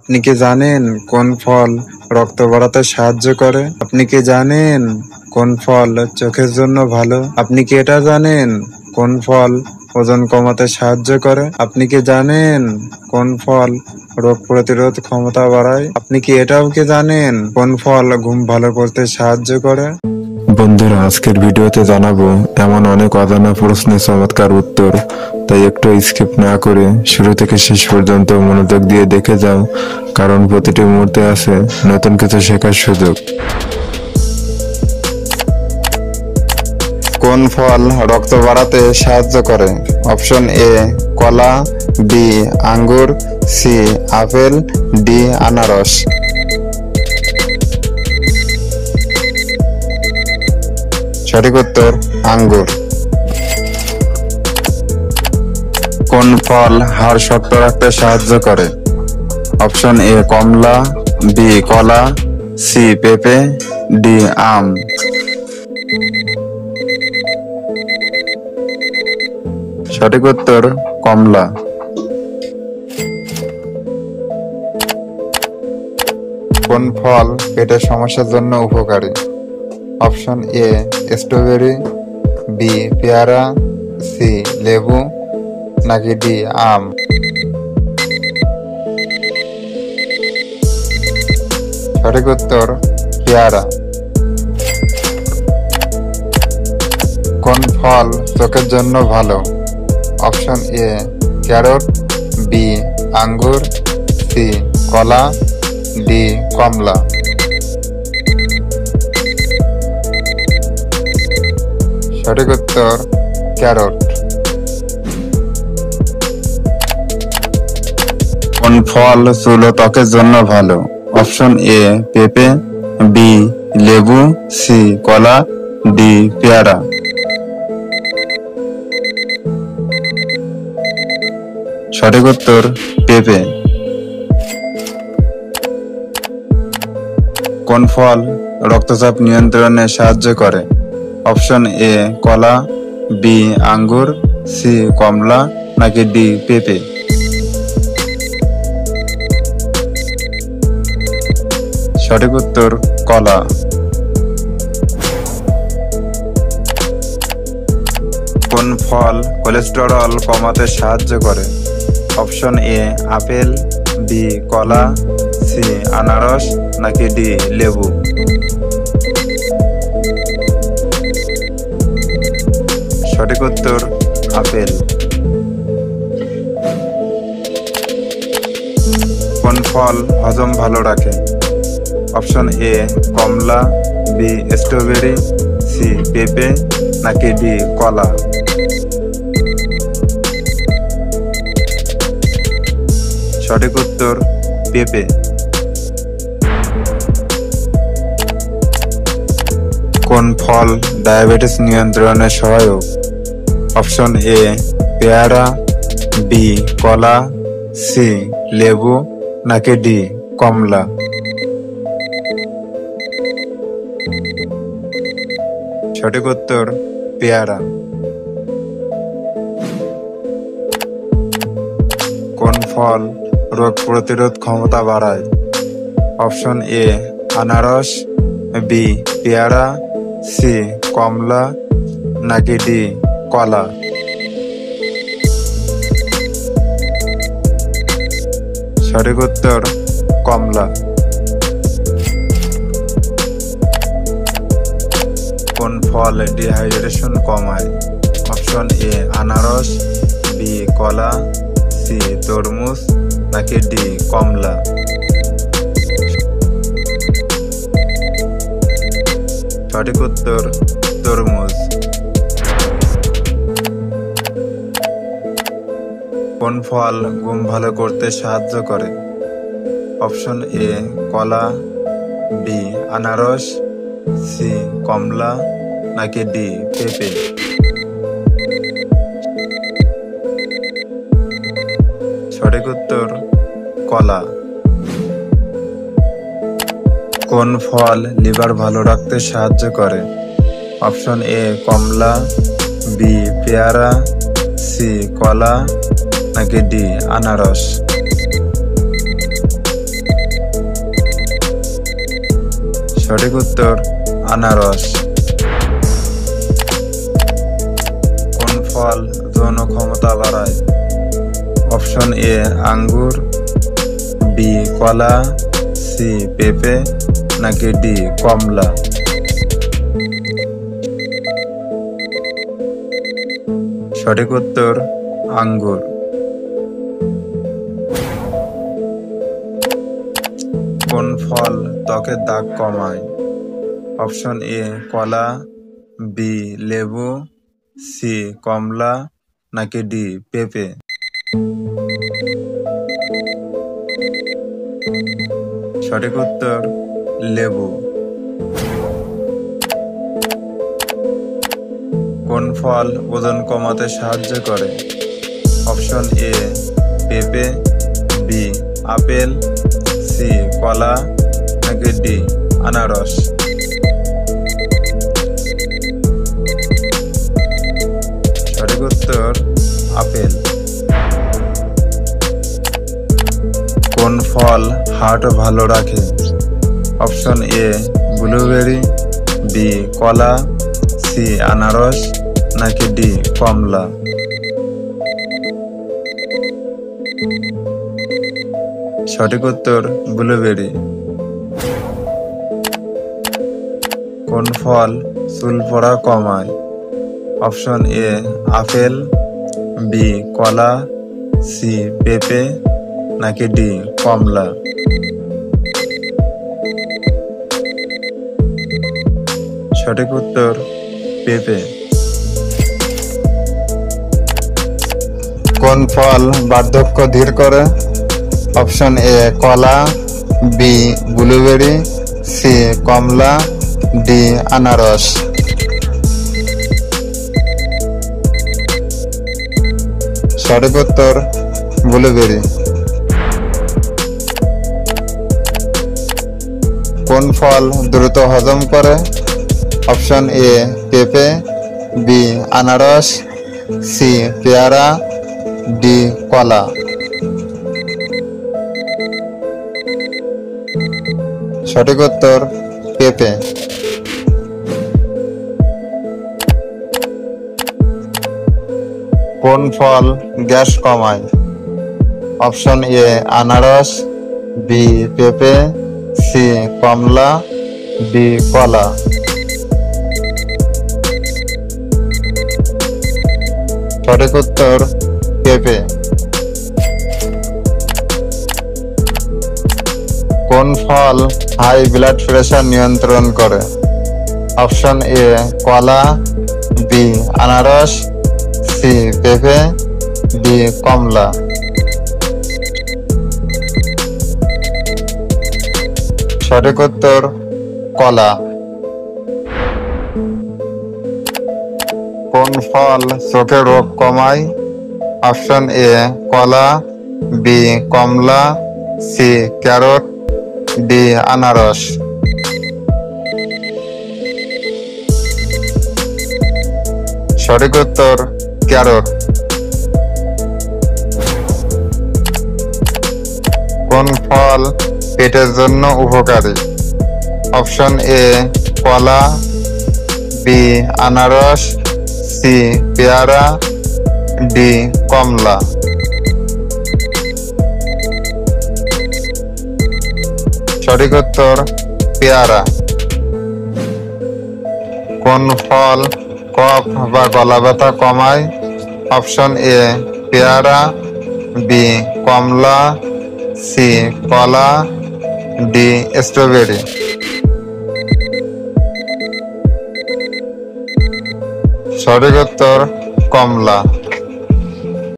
আপনি কি জানেন কোন ফল রক্ত বাড়াতে সাহায্য করে? আপনি কি জানেন কোন ফল চোখের জন্য ভালো? আপনি কি এটা জানেন কোন ফল ওজন কমাতে সাহায্য করে? আপনি কি জানেন কোন ফল রোগ প্রতিরোধ ক্ষমতা বাড়ায়? আপনি কি এটাও কি জানেন কোন ফল ঘুম ভালো করতে সাহায্য করে? বন্ধুরা, আজকের ভিডিওতে জানাবো এমন অনেক অজানা প্রশ্নের চমৎকার উত্তর। তাই একটু স্কিপ না করে শুরু থেকে শেষ পর্যন্ত মনোযোগ দিয়ে দেখে যাও, কারণ প্রতিটি মুহূর্তে আছে নতুন কিছু শেখার সুযোগ। কোন ফল রক্ত বাড়াতে সাহায্য করে? অপশন এ কলা, বি আঙ্গুর, সি আপেল, ডি আনারস। সঠিক উত্তর আঙ্গুর। কোন ফল হাড় শক্ত রাখতে সাহায্য করে? অপশন এ কমলা, বি কলা, সি পেঁপে, ডি আম। সঠিক উত্তর কমলা। কোন ফল পেটের সমস্যার জন্য উপকারী? অপশন এ স্ট্রবেরি, বি পেয়ারা, সি লেবু, নাকি ডি আম। সঠিক উত্তর পেয়ারা। কোন ফল চোখের জন্য ভালো? অপশন এ ক্যারট, বি আঙ্গুর, সি কলা, ডি কমলা। সঠিক উত্তর ক্যারট। কোন ফল চুল ও ত্বকের জন্য ভালো? অপশন এ পেঁপে, বি লেবু, সি কলা, ডি পেয়ারা। সঠিক উত্তর পেঁপে। কোন ফল রক্তচাপ নিয়ন্ত্রণে সাহায্য করে? অপশন এ কলা, বি আঙ্গুর, সি কমলা, নাকি ডি পেঁপে। সঠিক উত্তর কলা। কোন ফল কোলেস্টেরল কমাতে সাহায্য করে? অপশন এ আপেল, বি কলা, সি আনারস, নাকি ডি লেবু। সঠিক উত্তর আপেল। কোন ফল হজম ভালো রাখে? অপশন এ কমলা, বি স্ট্রবেরি, সি পেঁপে, নাকি ডি কলা। সঠিক উত্তর পেঁপে। কোন ফল ডায়াবেটিস নিয়ন্ত্রণে সহায়ক? অপশন এ পেয়ারা, বি কলা, সি লেবু, নাকি ডি কমলা। সঠিক উত্তর পেয়ারা। কোন ফল রোগ প্রতিরোধ ক্ষমতা বাড়ায়? অপশন এ আনারস, বি পেয়ারা, সি কমলা, নাকি ডি কলা। সঠিক উত্তর কমলা। কোন ফল ডিহাইড্রেশন কমায়? অপশন এ আনারস, বি কলা, সি তরমুজ, নাকি ডি কমলা। সঠিক উত্তর তরমুজ। কোন ফল ঘুম ভালো করতে সাহায্য করে? অপশন এ কলা, বি আনারস, সি কমলা, নাকি ডি পেঁপে। সঠিক উত্তর কলা। কোন ফল লিভার ভালো রাখতে সাহায্য করে? অপশন এ কমলা, বি পেয়ারা, সি কলা, নাকি ডি আনারস। সঠিক উত্তর আনারস। কোন ফল যৌন ক্ষমতা বাড়ায়? অপশন এ আঙ্গুর, বি কলা, সি পেঁপে নাকি ডি কমলা? সঠিক উত্তর আঙ্গুর। কোন ফল ত্বকের দাগ কমায়? অপশন এ কলা, বি লেবু, সি কমলা নাকি ডি পেঁপে? সঠিক উত্তর লেবু। কোন ফল ওজন কমাতে সাহায্য করে? অপশন এ পেঁপে, বি আপেল, সি কলা নাকি ডি আনারস? সঠিক উত্তর আপেল। কোন ফল হার্ট ভালো রাখে? অপশন এ ব্লুবেরি, বি কলা, সি আনারস নাকি ডি কমলা? সঠিক উত্তর ব্লুবেরি। কোন ফল চুল পড়া কমায়? অপশন এ আপেল, বি কলা, সি পেঁপে নাকি ডি কমলা? সঠিক উত্তর পেঁপে। কোন ফল বার্ধক্য ধীর করে? অপশন এ কলা, বি ব্লুবেরি, সি কমলা, ডি আনারস? সঠিক উত্তর ব্লুবেরি। কোন ফল দ্রুত হজম করে? অপশন এ পেঁপে, বি আনারস, সি পেয়ারা, ডি কলা? সঠিক উত্তর পেঁপে। কোন ফল গ্যাস কমায়? অপশন এ আনারস, বি পেঁপে, সি কমলা, ডি কলা? সঠিক উত্তর পেঁপে। কোন ফল হাই ব্লাড প্রেশার নিয়ন্ত্রণ করে? অপশন এ কলা, বি আনারস, সি পেঁপে, ডি কমলা? সঠিক উত্তর কলা। কোন ফল চোখের রোগ কমায়? অপশন এ কলা, বি কমলা, সি ক্যারট, ডি আনারস? সঠিক উত্তর ক্যারট। কোন ফল পেটের জন্য উপকারী? অপশন এ কলা, বি আনারস, সি পেয়ারা, ডি কমলা? সঠিক উত্তর পেয়ারা। কোন ফল কফ বা গলা ব্যথা কমায়? অপশন এ পেয়ারা, বি কমলা, সি কলা, ডি স্ট্রবেরি? সঠিক উত্তর কমলা।